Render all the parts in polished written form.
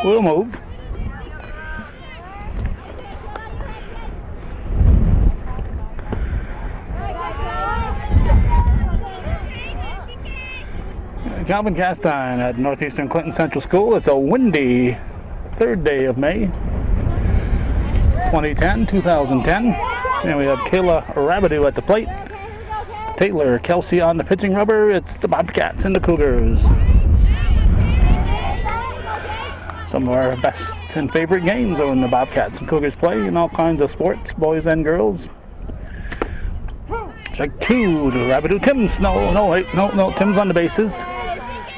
will move. Calvin Castine at Northeastern Clinton Central School. It's a windy third day of May 2010. And we have Kayla Rabidou at the plate. Taylor Kelsey on the pitching rubber. It's the Bobcats and the Cougars. Some of our best and favorite games are when the Bobcats and Cougars play in all kinds of sports, boys and girls. Strike two to Rabidou. Tim Snow. No, Tim's on the bases.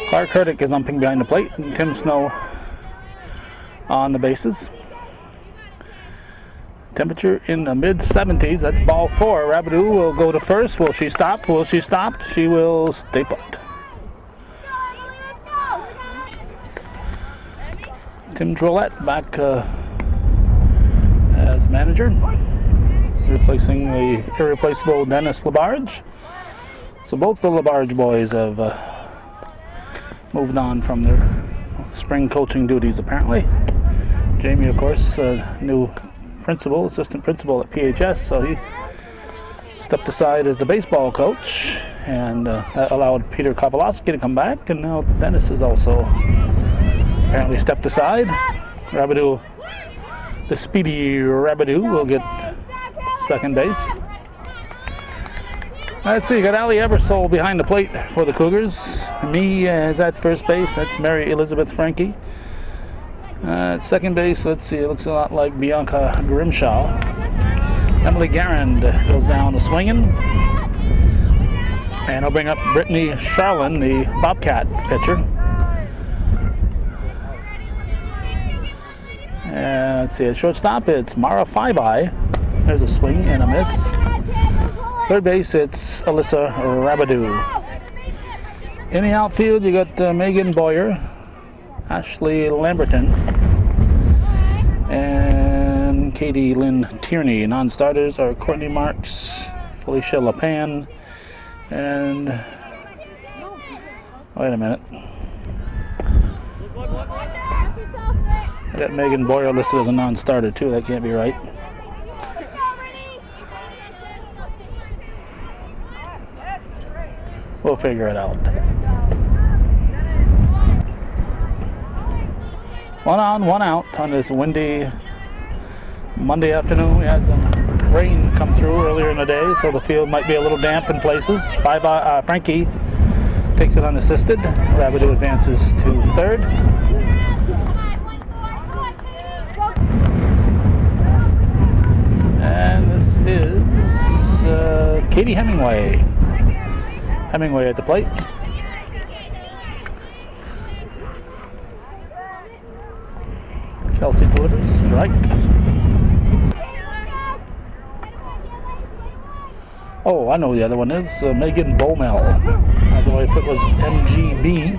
Clark Hurdick is umping behind the plate, and Tim Snow on the bases. Temperature in the mid-70s. That's ball four. Rabidou will go to first. Will she stop? Will she stop? She will stay put. Tim Drollette back as manager, replacing the irreplaceable Dennis Labarge. So both the Labarge boys have moved on from their spring coaching duties, apparently. Jamie, of course, new assistant principal at PHS, so he stepped aside as the baseball coach, and that allowed Peter Kowalowski to come back, and now Dennis has also apparently stepped aside. Rabidou, the speedy Rabidou, will get second base. Let's see, got Allie Ebersole behind the plate for the Cougars. Me is at first base. That's Mary Elizabeth Frankie. At second base, let's see, it looks a lot like Bianca Grimshaw. Emily Garand goes down to swinging. And I'll bring up Brittany Charlin, the Bobcat pitcher. And let's see, at shortstop, it's Mara Five-Eye. There's a swing and a miss. Third base, it's Alyssa Rabidou. In the outfield, you got Megan Boyer, Ashley Lamberton, and Katie Lynn Tierney. Non-starters are Courtney Marks, Felicia LaPan, and wait a minute. I got Megan Boyer listed as a non-starter too. That can't be right. We'll figure it out. One on, one out on this windy Monday afternoon. We had some rain come through earlier in the day, so the field might be a little damp in places. Frankie takes it unassisted. Rabidou advances to third. And this is Katie Hemingway. Hemingway at the plate. Chelsea delivers, strike. Oh, I know who the other one is. Megan Bowmel. The way I put was MGB.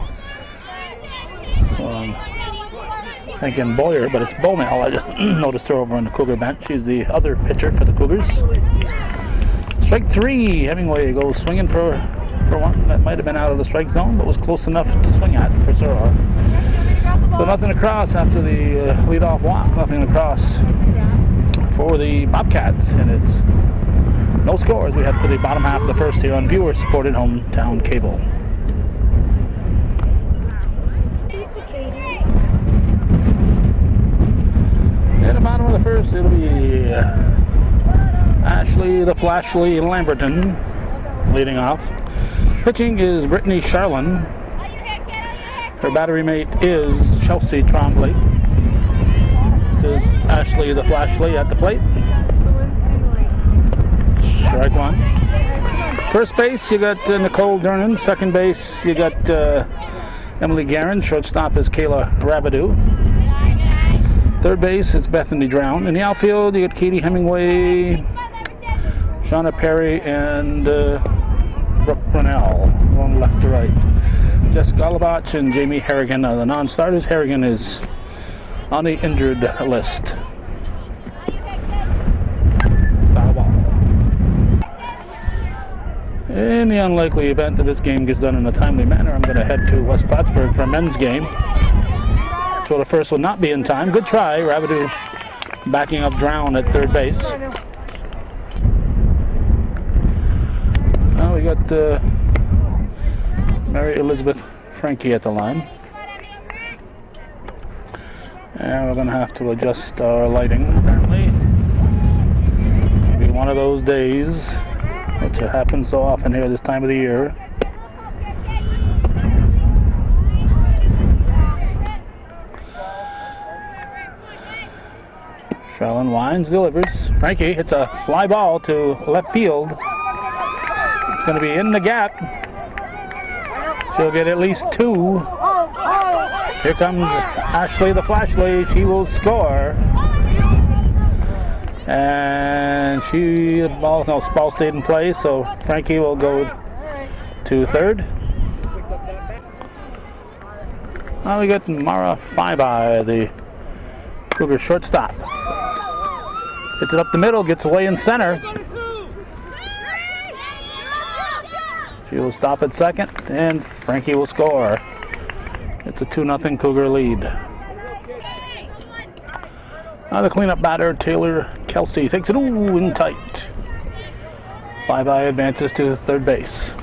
Thinking Boyer, but it's Bowmel. I just noticed her over on the Cougar bench. She's the other pitcher for the Cougars. Strike three. Hemingway goes swinging for one that might have been out of the strike zone, but was close enough to swing at for Surha. So nothing across after the leadoff walk. Nothing across for the Bobcats, and it's no scores we had for the bottom half of the first here on viewer-supported hometown cable. In the bottom of the first, it'll be Ashley the Flashly Lamberton leading off. Pitching is Brittany Charlin. Her battery mate is Chelsea Trombley. This is Ashley the Flashly at the plate. Strike one. First base, you got Nicole Dernan. Second base, you got Emily Guerin. Shortstop is Kayla Rabidou. Third base is Bethany Drown. In the outfield, you got Katie Hemingway, Shauna Perry, and Brooke Brunel, going left to right. Jessica Olabach and Jamie Harrigan are the non-starters. Harrigan is on the injured list. Foul ball. In the unlikely event that this game gets done in a timely manner, I'm going to head to West Plattsburgh for a men's game. So the first would not be in time. Good try. Rabideau backing up Drown at third base. Now we got Mary Elizabeth Frankie at the line. And we're going to have to adjust our lighting, apparently. It'll be one of those days, which happens so often here this time of the year. Charlene Wines delivers. Frankie hits a fly ball to left field. It's going to be in the gap. She'll get at least 2. Here comes Ashley the Flashly. She will score. And the ball stayed in play, so Frankie will go to third. Now we got Mara Faibai, the Cougar shortstop. Hits it up the middle, gets away in center. She will stop at second, and Frankie will score. It's a 2-0 Cougar lead. Now the cleanup batter, Taylor Kelsey, takes it in tight. Faibai advances to third base.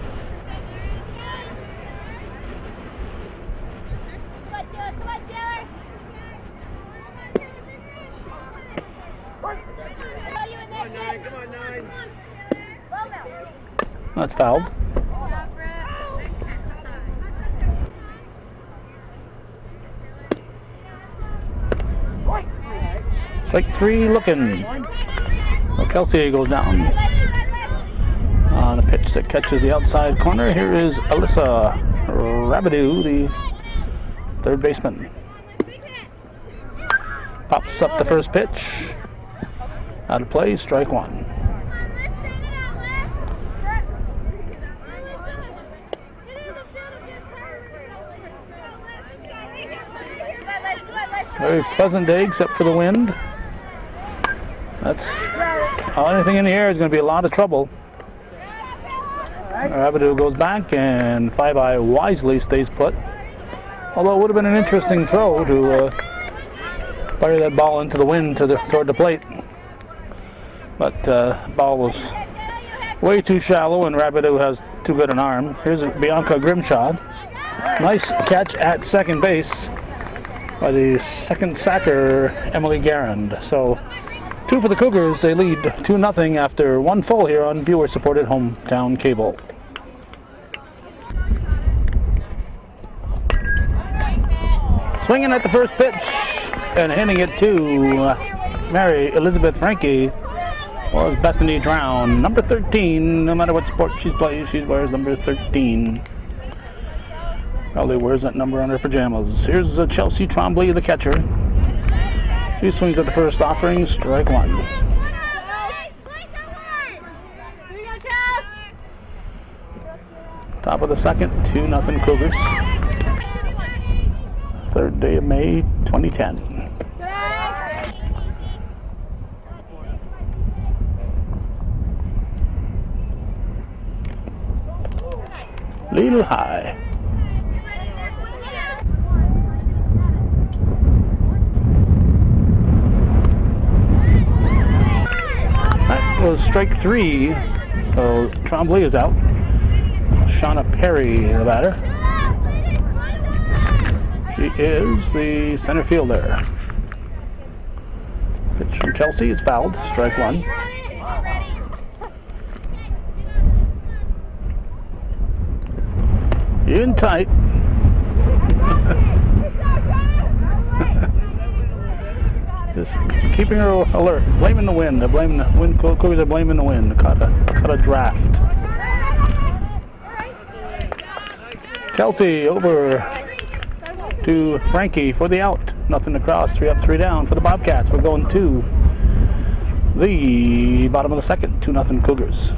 That's fouled. Strike 3 looking. Well, Kelsey goes down on a pitch that catches the outside corner. Here is Alyssa Rabideau, the third baseman. Pops up the first pitch. Out of play, strike 1. Very pleasant day except for the wind. Anything in the air is going to be a lot of trouble. Rabideau goes back and Faibai wisely stays put. Although it would have been an interesting throw to fire that ball into the wind toward the plate. But the ball was way too shallow and Rabideau has too good an arm. Here's Bianca Grimshaw. Nice catch at second base by the second sacker, Emily Garand. So 2 for the Cougars. They lead 2-0 after 1 full here on viewer-supported hometown cable. Swinging at the first pitch and hitting it to Mary Elizabeth Frankie was Bethany Drown. Number 13, no matter what sport she plays, she wears number 13. Probably wears that number on her pajamas. Here's Chelsea Trombley, the catcher. She swings at the first offering, strike 1. Top of the second, 2-0 Cougars. 3rd day of May, 2010. Little high. That was strike 3. So Trombley is out. Shauna Perry, the batter. She is the center fielder. Pitch from Kelsey is fouled. Strike 1. In tight. Just keeping her alert. Blaming the wind. They're blaming the wind. Cougars are blaming the wind. Cut a draft. Kelsey over to Frankie for the out. Nothing to cross. 3 up, 3 down for the Bobcats. We're going to the bottom of the second. 2-0 Cougars.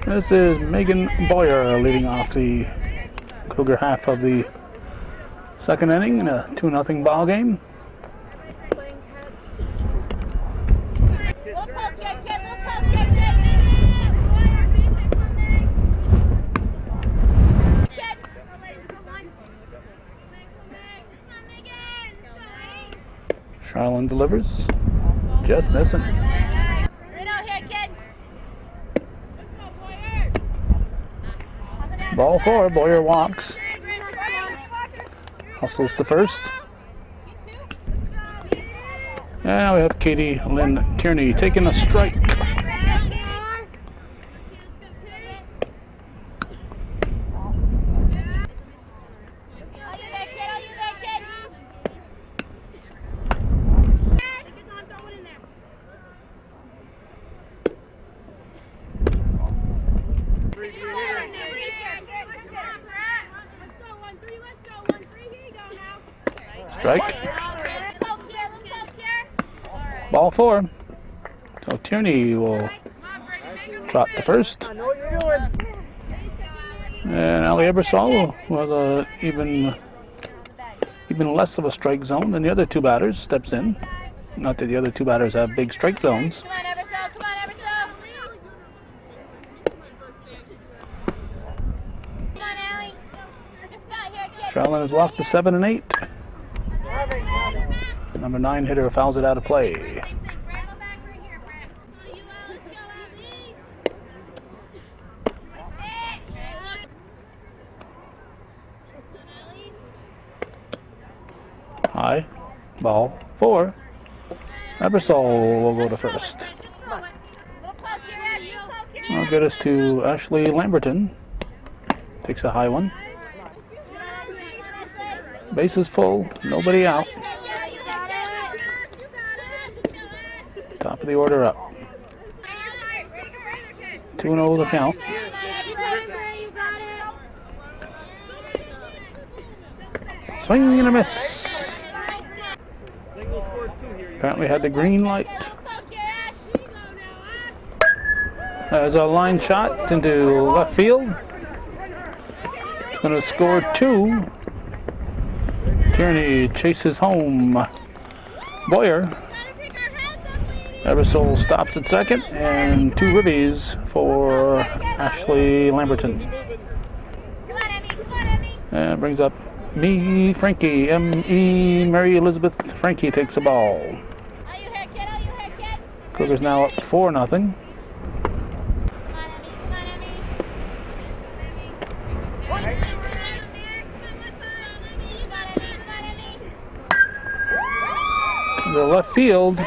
This is Megan Boyer leading off the Cougar half of the second inning in a 2-0 ball game. and delivers. Just missing. Ball 4. Boyer walks. Hustles to first. Now we have Katie Lynn Tierney taking a strike. Strike. Ball 4. So Tierney will trot to first. And Ali Ebersol was even less of a strike zone than the other two batters. Steps in. Not that the other two batters have big strike zones. Charlene has walked to 7 and 8. Number 9 hitter fouls it out of play. High. Ball 4. Ebersol will go to first. I'll get us to Ashley Lamberton. Takes a high one. Base is full. Nobody out. Top of the order up. 2-0 the count. Swing and a miss. Apparently had the green light. There's a line shot into left field. It's going to score 2. Tierney chases home Boyer. Ebersol stops at second, and 2 ribbies for Ashley Lamberton. And brings up Frankie. M.E. Mary Elizabeth Frankie takes the ball. Cougars now up 4-0. The left field.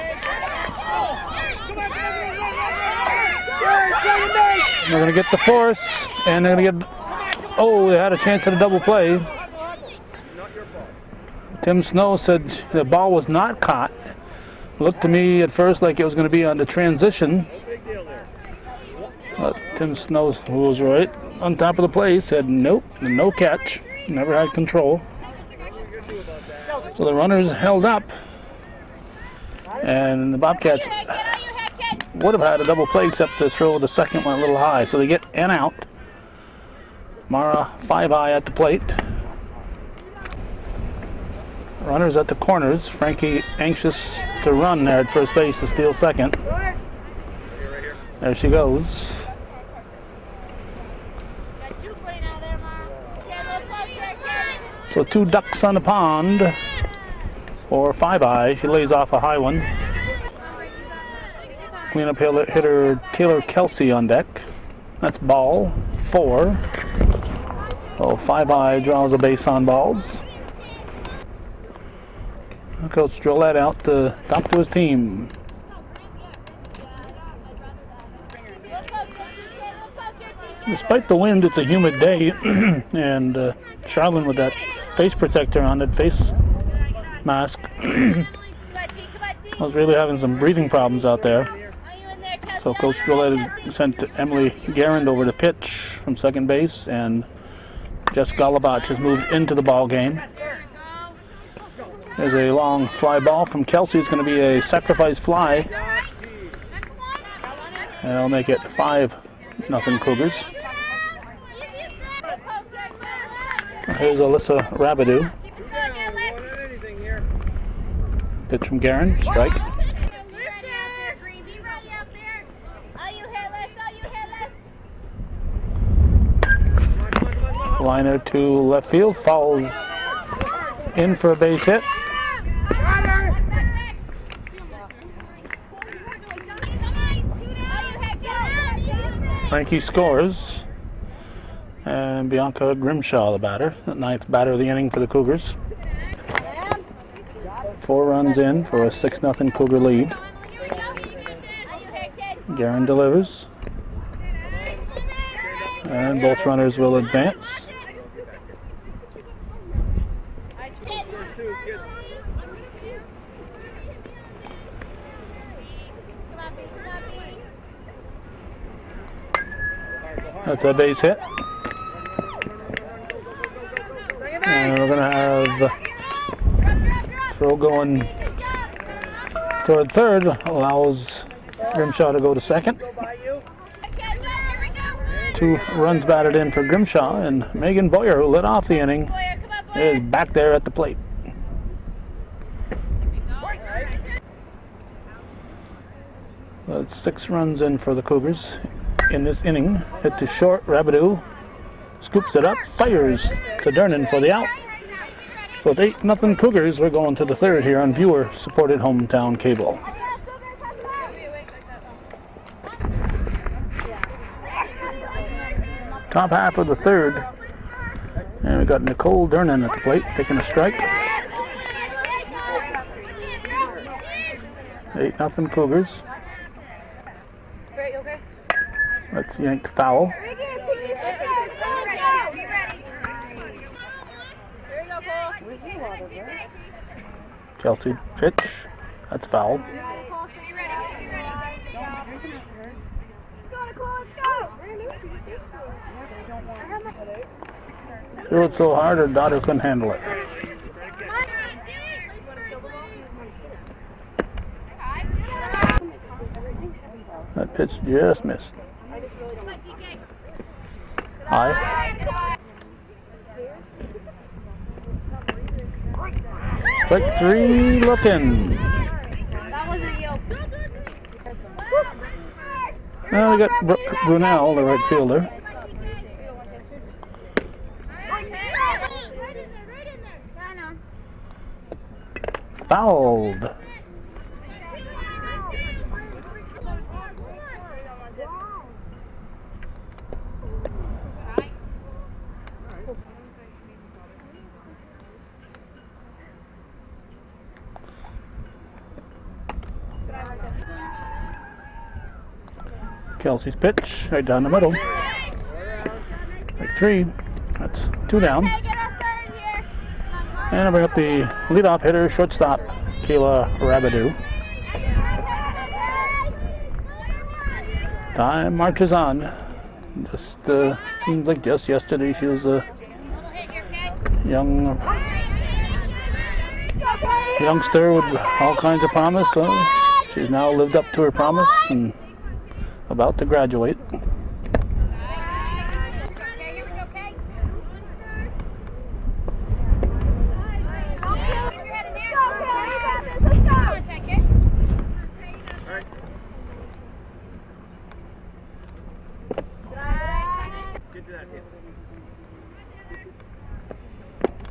They're going to get the force, and they're going to get. Oh, they had a chance at a double play. Tim Snow said the ball was not caught. Looked to me at first like it was going to be on the transition. But Tim Snow, who was right on top of the play, said nope, no catch. Never had control. So the runners held up, and the Bobcats would have had a double play except to throw the second one a little high. So they get an out. Mara 5-high at the plate. Runners at the corners. Frankie anxious to run there at first base to steal second. There she goes. So 2 ducks on the pond. Or 5-high. She lays off a high one. Cleanup hitter Taylor Kelsey on deck. That's ball 4. So 5-high draws a base on balls. Coach Drolet out to talk to his team. Despite the wind, it's a humid day, and Charlene with that face protector on, that face mask, was really having some breathing problems out there. So Coach Drolet has sent Emily Garand over to pitch from second base, and Jess Golubach has moved into the ball game. There's a long fly ball from Kelsey. It's going to be a sacrifice fly. And that'll make it 5-0 Cougars. Here's Alyssa Rabideau. Pitch from Guerin. Strike. Liner to left field. Falls in for a base hit. Frankie scores. And Bianca Grimshaw, the batter. The 9th batter of the inning for the Cougars. 4 runs in for a 6-0 Cougar lead. Garen delivers. And both runners will advance. That's a base hit. And we're going to have throw going toward third. Allows Grimshaw to go to second. 2 runs batted in for Grimshaw, and Megan Boyer, who led off the inning, is back there at the plate. That's 6 runs in for the Cougars in this inning. Hit to short, Rabideau scoops it up, fires to Dernan for the out. So it's 8-0 Cougars. We're going to the third here on viewer-supported hometown cable. Top half of the third. And we got Nicole Dernan at the plate, taking a strike. 8-0 Cougars. That's yanked foul. Chelsea pitch. That's foul. Threw it so hard her daughter couldn't handle it. That pitch just missed. High. Strike 3 looking. That wasn't you. Now we got Brooke Brunel, the right fielder. Fouled. Kelsey's pitch, right down the middle. Strike 3. That's 2 down. And I'll bring up the leadoff hitter, shortstop, Kayla Rabideau. Time marches on. Just seems like just yesterday she was a youngster with all kinds of promise. So she's now lived up to her promise and about to graduate.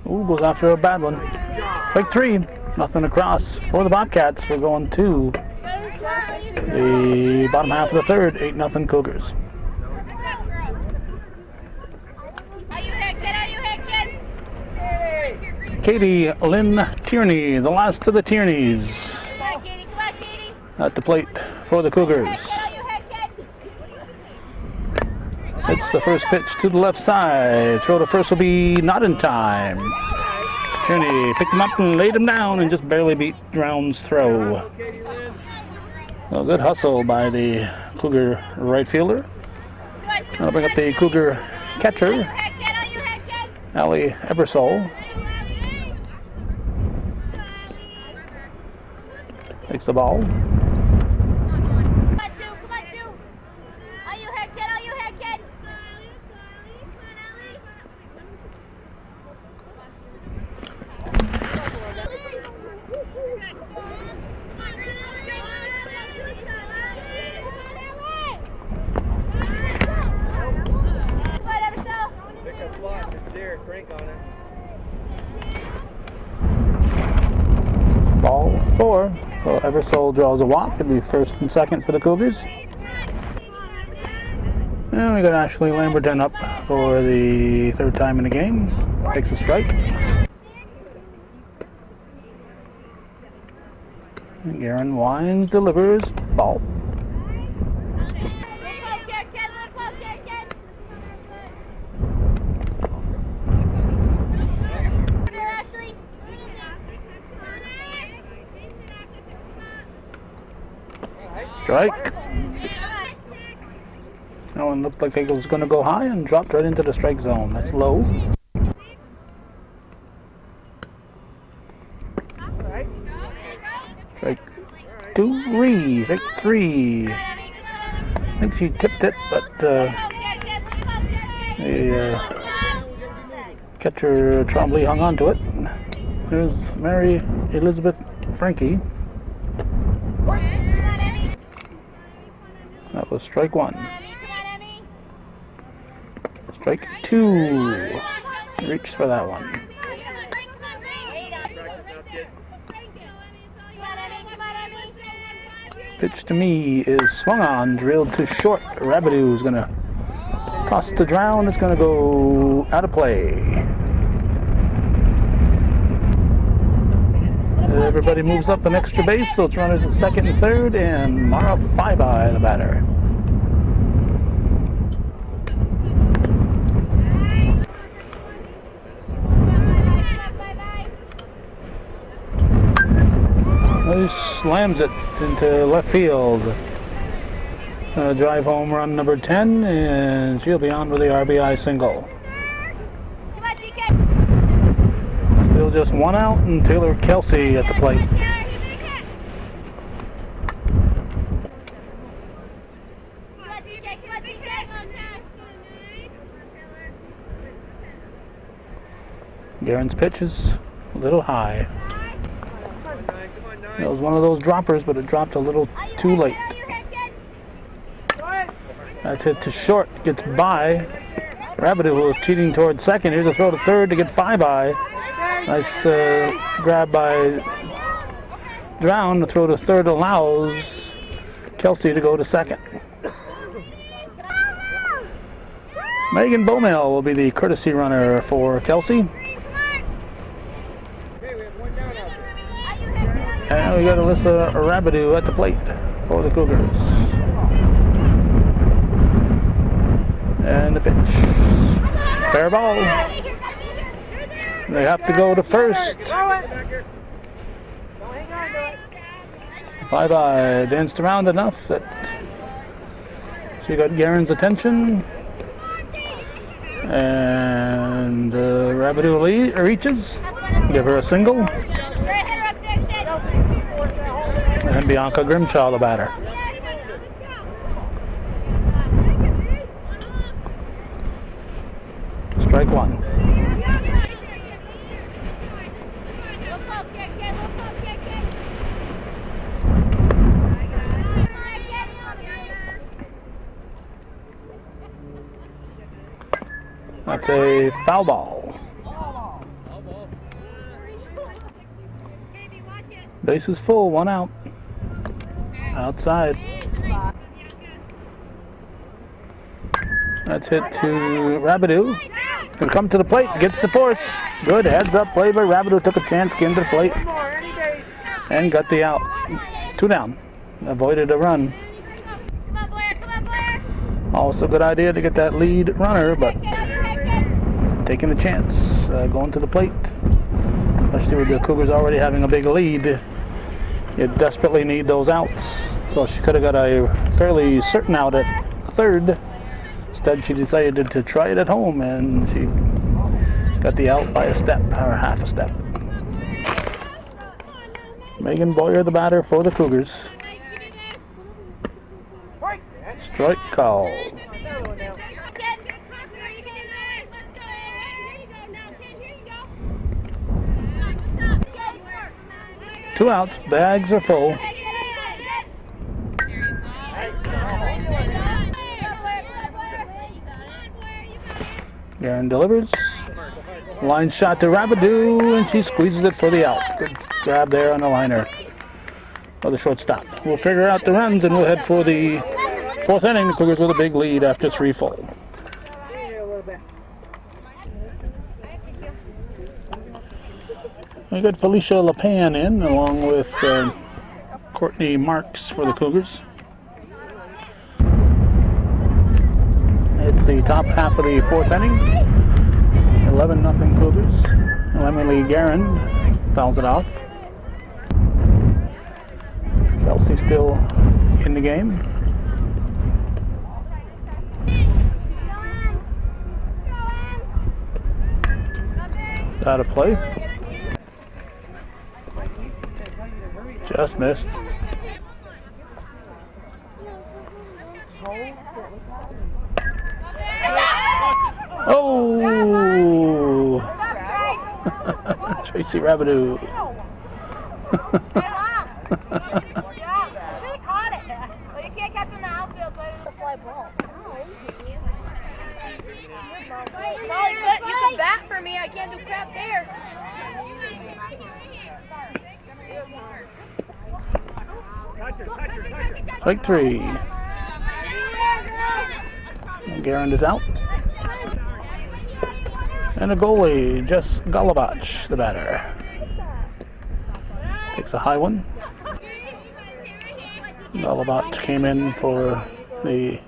Ooh, goes after a bad one. Strike 3, nothing across for the Bobcats. We're going to the bottom half of the third, 8-0 Cougars. Katie Lynn Tierney, the last of the Tierneys, at the plate for the Cougars. It's the first pitch to the left side. Throw to first will be not in time. Tierney picked him up and laid him down and just barely beat Drown's throw. Well, good hustle by the Cougar right fielder. I'll bring up the Cougar catcher, Allie Ebersol. Takes the ball. Ball 4. So Ebersol draws a walk. It'll be first and second for the Cougars. And we got Ashley Lamberton up for the third time in the game. Takes a strike. Garen winds, delivers, ball. Strike. That one looked like it was going to go high and dropped right into the strike zone. That's low. Strike three. I think she tipped it, but the catcher Trombley hung on to it. There's Mary Elizabeth Frankie. That was strike one. Strike two. Reached for that one. Pitch to me is swung on, drilled to short. Rabideau's going to toss to drown. It's going to go out of play. Everybody moves up an extra base, so it's runners at second and third, and Mara Faibai, the batter. He slams it into left field. Drive home run number 10, and she'll be on with the RBI single. Still just one out, and Taylor Kelsey at the plate. Garen's pitch is a little high. It was one of those droppers, but it dropped a little too late. That's hit to short, gets by. Rabideau, who was cheating towards second. Here's a throw to third to get Faibai. Nice grab by Drown. The throw to third allows Kelsey to go to second. Megan Beaumel will be the courtesy runner for Kelsey. And we got Alyssa Rabideau at the plate for the Cougars. And the pitch. Fair ball. They have to go to first. Faibai danced around enough that she got Garen's attention. And Rabideau reaches. Give her a single. And Bianca Grimshaw, the batter. Strike one. That's a foul ball. Base is full, one out. Outside. That's hit to Rabideau. Gonna come to the plate, gets the force. Good heads up play by Rabideau. Took a chance, came to the plate, and got the out. 2 down. Avoided a run. Also a good idea to get that lead runner, but taking the chance, going to the plate. Especially with the Cougars already having a big lead. You desperately need those outs. So she could have got a fairly certain out at third. Instead, she decided to try it at home, and she got the out by a step, or half a step. Megan Boyer, the batter for the Cougars. Strike call. Two outs, bags are full. Garen delivers. Line shot to Rabideau, and she squeezes it for the out. Good grab there on the liner for the shortstop. We'll figure out the runs, and we'll head for the fourth inning, the Cougars with a big lead after 3 full. We got Felicia LePan in along with Courtney Marks for the Cougars. It's the top half of the fourth inning. 11-0 Cougars. Emily Guerin fouls it off. Kelsey still in the game. Out of play. Just missed. Oh! Tracy Rabideau. You can bat for me. I can't do crap there. Strike 3. Guerin is out. And a goalie, Jess Golubach, the batter. Takes a high one. Golubach came in for the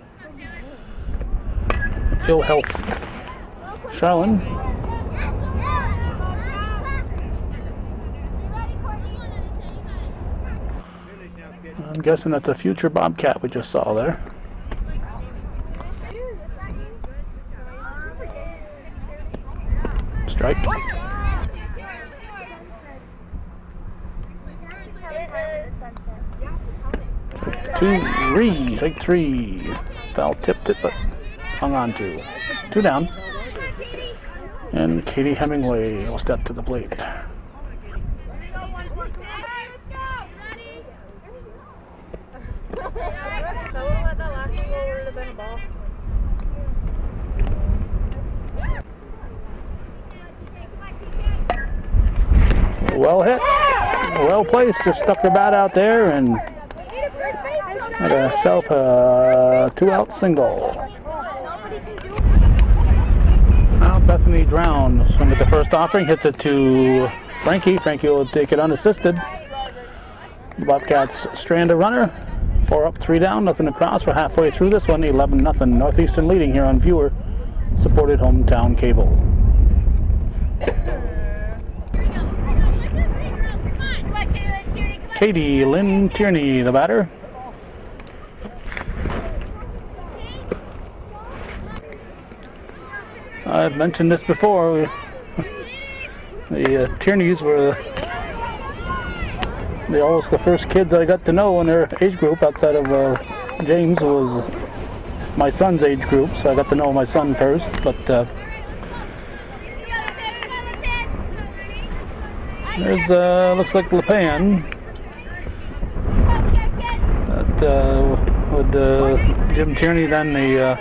ill-healthed Charlene. I'm guessing that's a future Bobcat we just saw there. Strike. Strike 3. Foul tipped it, but hung on to. 2 down. And Katie Hemingway will step to the plate. Well hit, well placed, just stuck her bat out there and had herself a 2-out single. Now Bethany Drown swing at the first offering, hits it to Frankie. Frankie will take it unassisted. The Bobcats strand a runner. 4 up, 3 down, nothing across. We're halfway through this one, 11-0. Northeastern leading here on viewer supported hometown cable. Katie Lynn Tierney, the batter. I've mentioned this before. The Tierneys were almost the first kids I got to know in their age group outside of James was my son's age group, so I got to know my son first. But there's looks like LePan with Jim Tierney, then the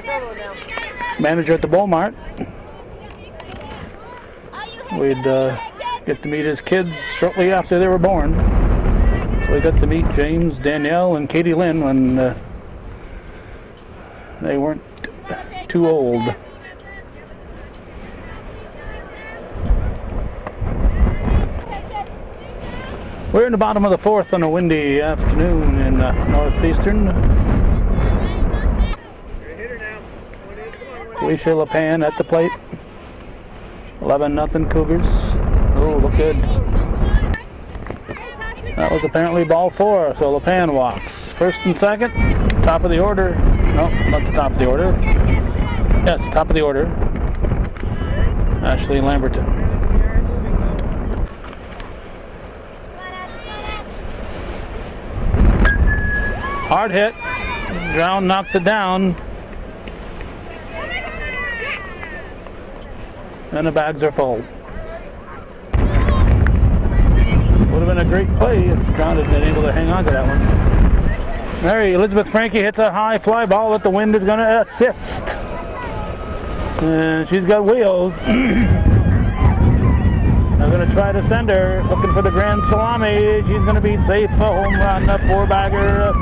manager at the Walmart. We'd get to meet his kids shortly after they were born. So we got to meet James, Danielle, and Katie Lynn when they weren't too old. We're in the bottom of the fourth on a windy afternoon in Northeastern. Felicia LePan at the plate. 11-0 Cougars. Oh, look good. That was apparently ball 4, so LePan walks. First and second, top of the order. No, not the top of the order. Yes, top of the order. Ashley Lamberton. Hard hit. Drown knocks it down. And the bags are full. Would have been a great play if Drown had been able to hang on to that one. Mary Elizabeth Frankie hits a high fly ball that the wind is going to assist. And she's got wheels. They're going to try to send her. Looking for the grand salami. She's going to be safe. A home run, a 4-bagger.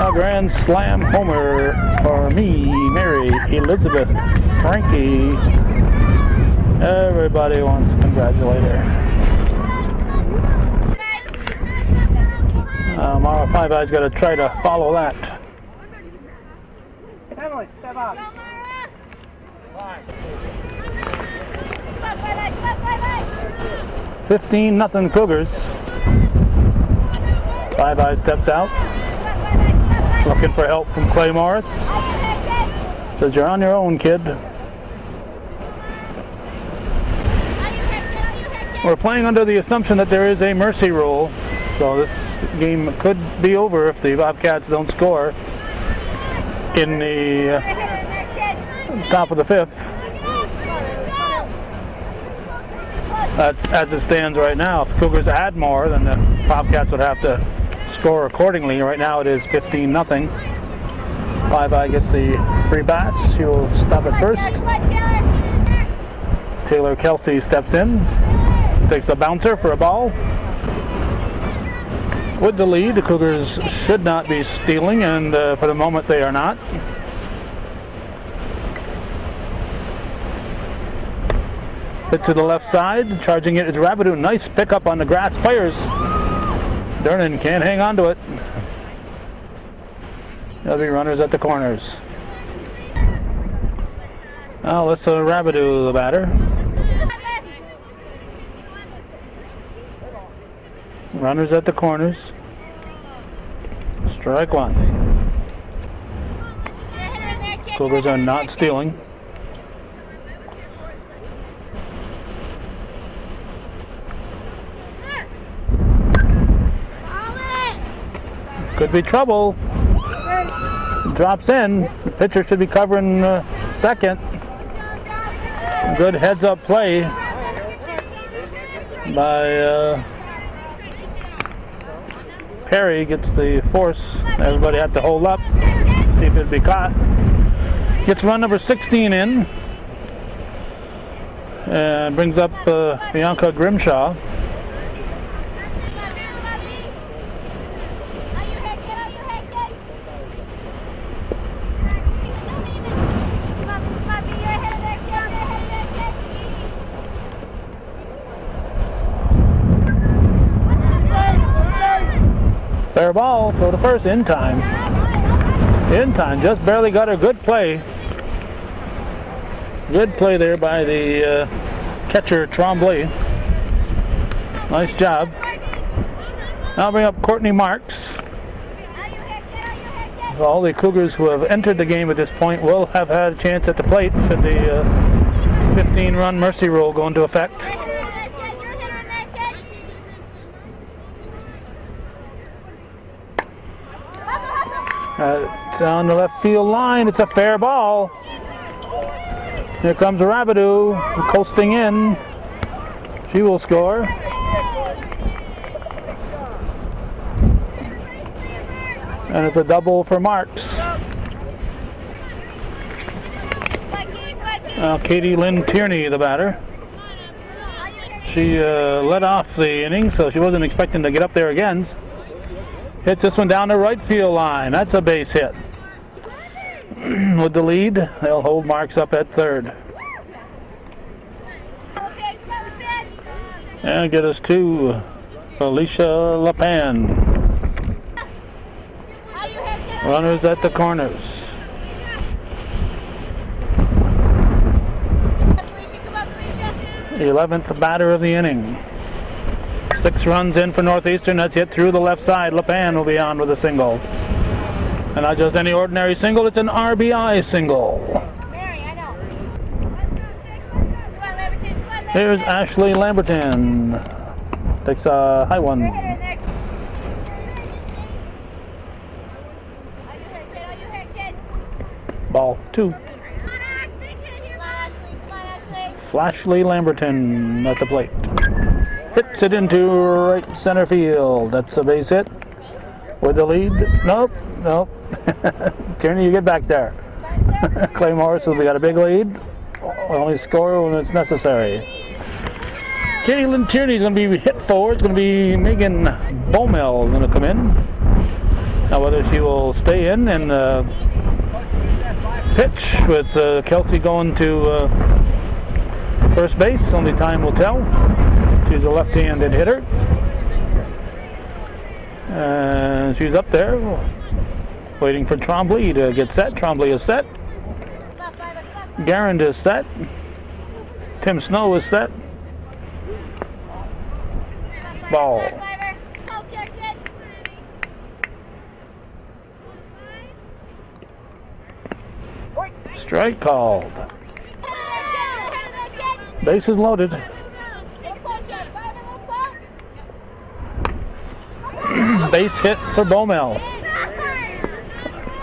A grand slam homer for me, Mary, Elizabeth, Frankie. Everybody wants to congratulate her. Mara Five Eyes got to try to follow that. 15-0 Cougars. Five Eyes steps out, looking for help from Clay Morris. Says, "You're on your own, kid." We're playing under the assumption that there is a mercy rule, so this game could be over if the Bobcats don't score in the top of the fifth. That's as it stands right now. If the Cougars had more, then the Bobcats would have to score accordingly. Right now it is 15-0. Five Eye gets the free pass. She will stop at first. Taylor Kelsey steps in. Takes a bouncer for a ball. With the lead, the Cougars should not be stealing, and for the moment they are not. Hit to the left side, charging it is Rabideau. Nice pickup on the grass, fires. Durnan can't hang on to it. There'll be runners at the corners. Now let's Rabideau, the batter. Runners at the corners. Strike one. Cougars are not stealing. Could be trouble. Drops in. The pitcher should be covering second. Good heads-up play by Perry. Gets the force. Everybody had to hold up to see if it'd be caught. Gets run number 16 in. And brings up Bianca Grimshaw. Fair ball, throw to first, in time. In time, just barely got her. Good play. Good play there by the catcher, Tremblay. Nice job. Now I'll bring up Courtney Marks. So all the Cougars who have entered the game at this point will have had a chance at the plate should the 15-run mercy rule go into effect. It's on the left field line. It's a fair ball. Here comes Rabideau coasting in. She will score. And it's a double for Marks. Katie Lynn Tierney, the batter. She led off the inning, so she wasn't expecting to get up there again. Hits this one down the right field line. That's a base hit. With the lead, they'll hold Marks up at third. And get us to Felicia LaPan. Runners at the corners. 11th batter of the inning. 6 runs in for Northeastern. That's hit through the left side. LaPan will be on with a single. And not just any ordinary single, it's an RBI single. Here's Ashley Lamberton. Takes a high one. Ball 2. Flashley Lamberton at the plate. Hits it into right center field. That's a base hit. With the lead. Nope. Tierney, you get back there. Clay Morris will be got a big lead. Only score when it's necessary. Caitlin Tierney is going to be hit forward. It's going to be Megan Bomel is going to come in. Now whether she will stay in and pitch with Kelsey going to first base, only time will tell. She's a left-handed hitter. And she's up there waiting for Trombley to get set. Trombley is set. Garand is set. Tim Snow is set. Ball. Strike called. Bases loaded. Base hit for Bomel.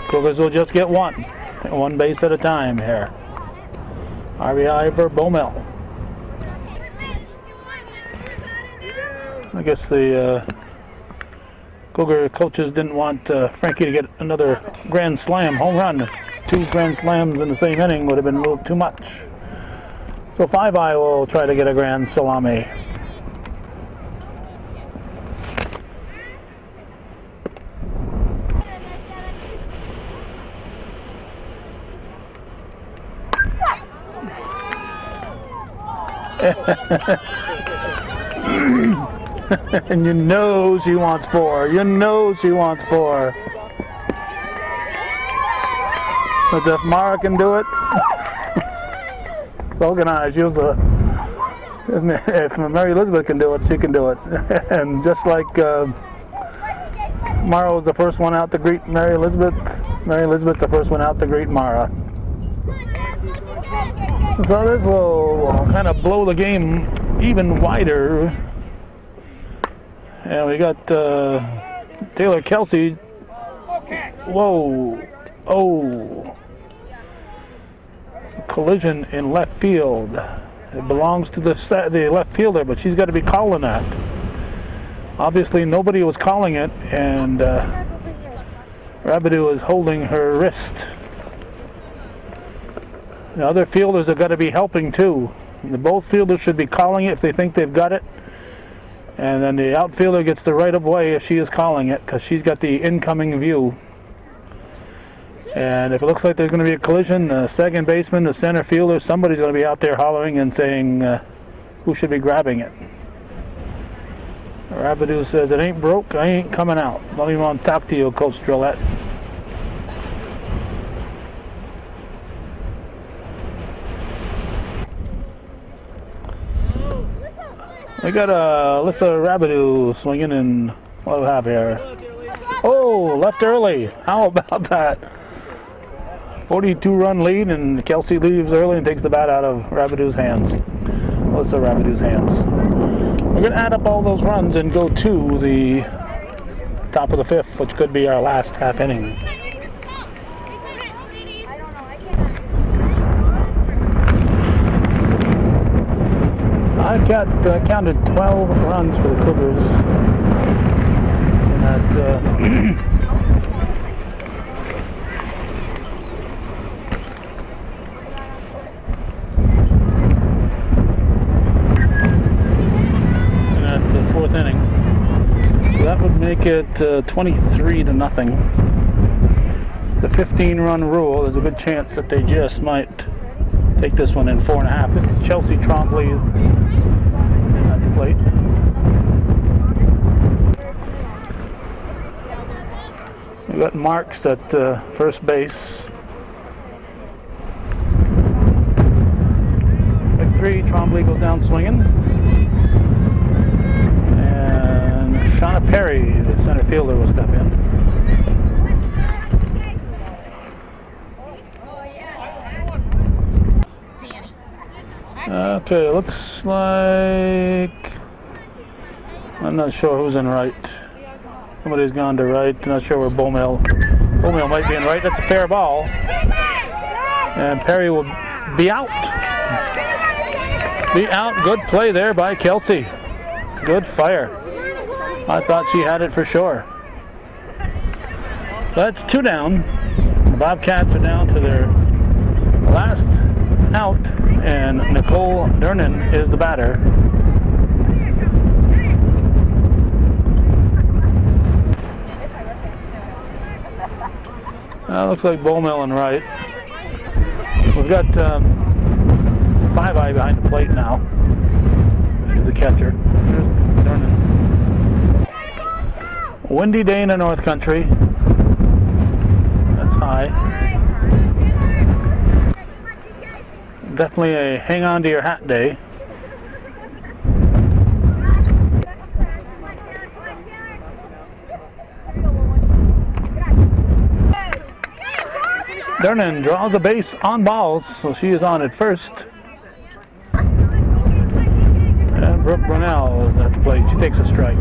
Cougars will just get one base at a time here. RBI for Bomel. I guess the Cougar coaches didn't want Frankie to get another grand slam home run. 2 grand slams in the same inning would have been a little too much. So 5-Eye will try to get a grand salami. And you know she wants 4. You know she wants 4. But if Mara can do it, organized. If Mary Elizabeth can do it, she can do it. And just like Mara was the first one out to greet Mary Elizabeth, Mary Elizabeth's the first one out to greet Mara. So this will kind of blow the game even wider. And we got Taylor Kelsey. Whoa. Oh. Collision in left field. It belongs to the left fielder, but she's got to be calling that. Obviously nobody was calling it, and Rabideau is holding her wrist. The other fielders have got to be helping too. Both fielders should be calling it if they think they've got it, and then the outfielder gets the right of way if she is calling it, because she's got the incoming view. And if it looks like there's going to be a collision, the second baseman, the center fielder, somebody's going to be out there hollering and saying who should be grabbing it. Rabideau says, "It ain't broke, I ain't coming out. Don't even want to talk to you, Coach Drillette." We got Alyssa Rabideau swinging, and what do we have here? Oh, left early. How about that? 42-run lead, and Kelsey leaves early and takes the bat out of Rabideau's hands. Alyssa Rabideau's hands. We're going to add up all those runs and go to the top of the 5th, which could be our last half inning. I've got counted 12 runs for the Cougars. And that fourth inning. So that would make it 23-0. The 15-run rule, there's a good chance that they just might take this one in 4.5. This is Chelsea Trombley at the plate. We've got Marks at first base. Pick 3, Trombley goes down swinging. Shauna Perry, the center fielder, will step in. Okay, looks like I'm not sure who's in right. Somebody's gone to right. Not sure where Bomel might be in right. That's a fair ball, and Perry will be out. Be out. Good play there by Kelsey. Good fire. I thought she had it for sure. That's 2 down. The Bobcats are down to their last out, and Nicole Dernan is the batter. Looks like Bowmill and right. We've got 5-eye behind the plate now. She's a catcher. Here's Durnan. Windy day in the North Country. That's high. Definitely a hang on to your hat day. Durnan draws a base on balls, so she is on at first. And Brooke Brunel is at the plate. She takes a strike.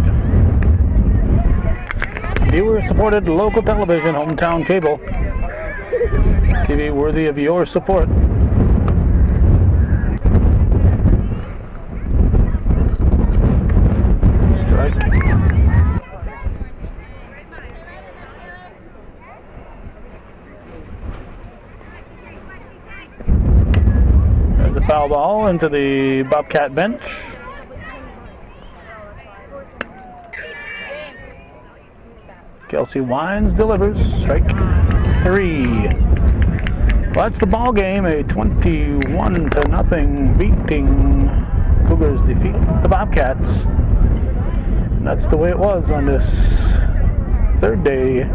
Viewer-supported local television, hometown cable. TV worthy of your support. Strike. There's a foul ball into the Bobcat bench. Kelsey Wines delivers. Strike 3. Well, that's the ball game. A 21-0 beating. Cougars defeat the Bobcats. And that's the way it was on this third day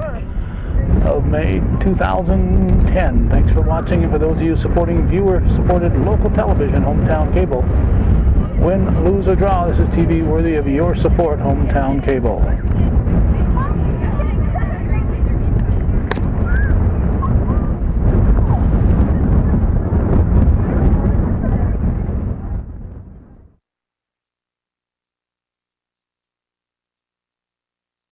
of May 2010. Thanks for watching, and for those of you supporting viewer-supported local television, hometown cable. Win, lose, or draw, this is TV worthy of your support, hometown cable.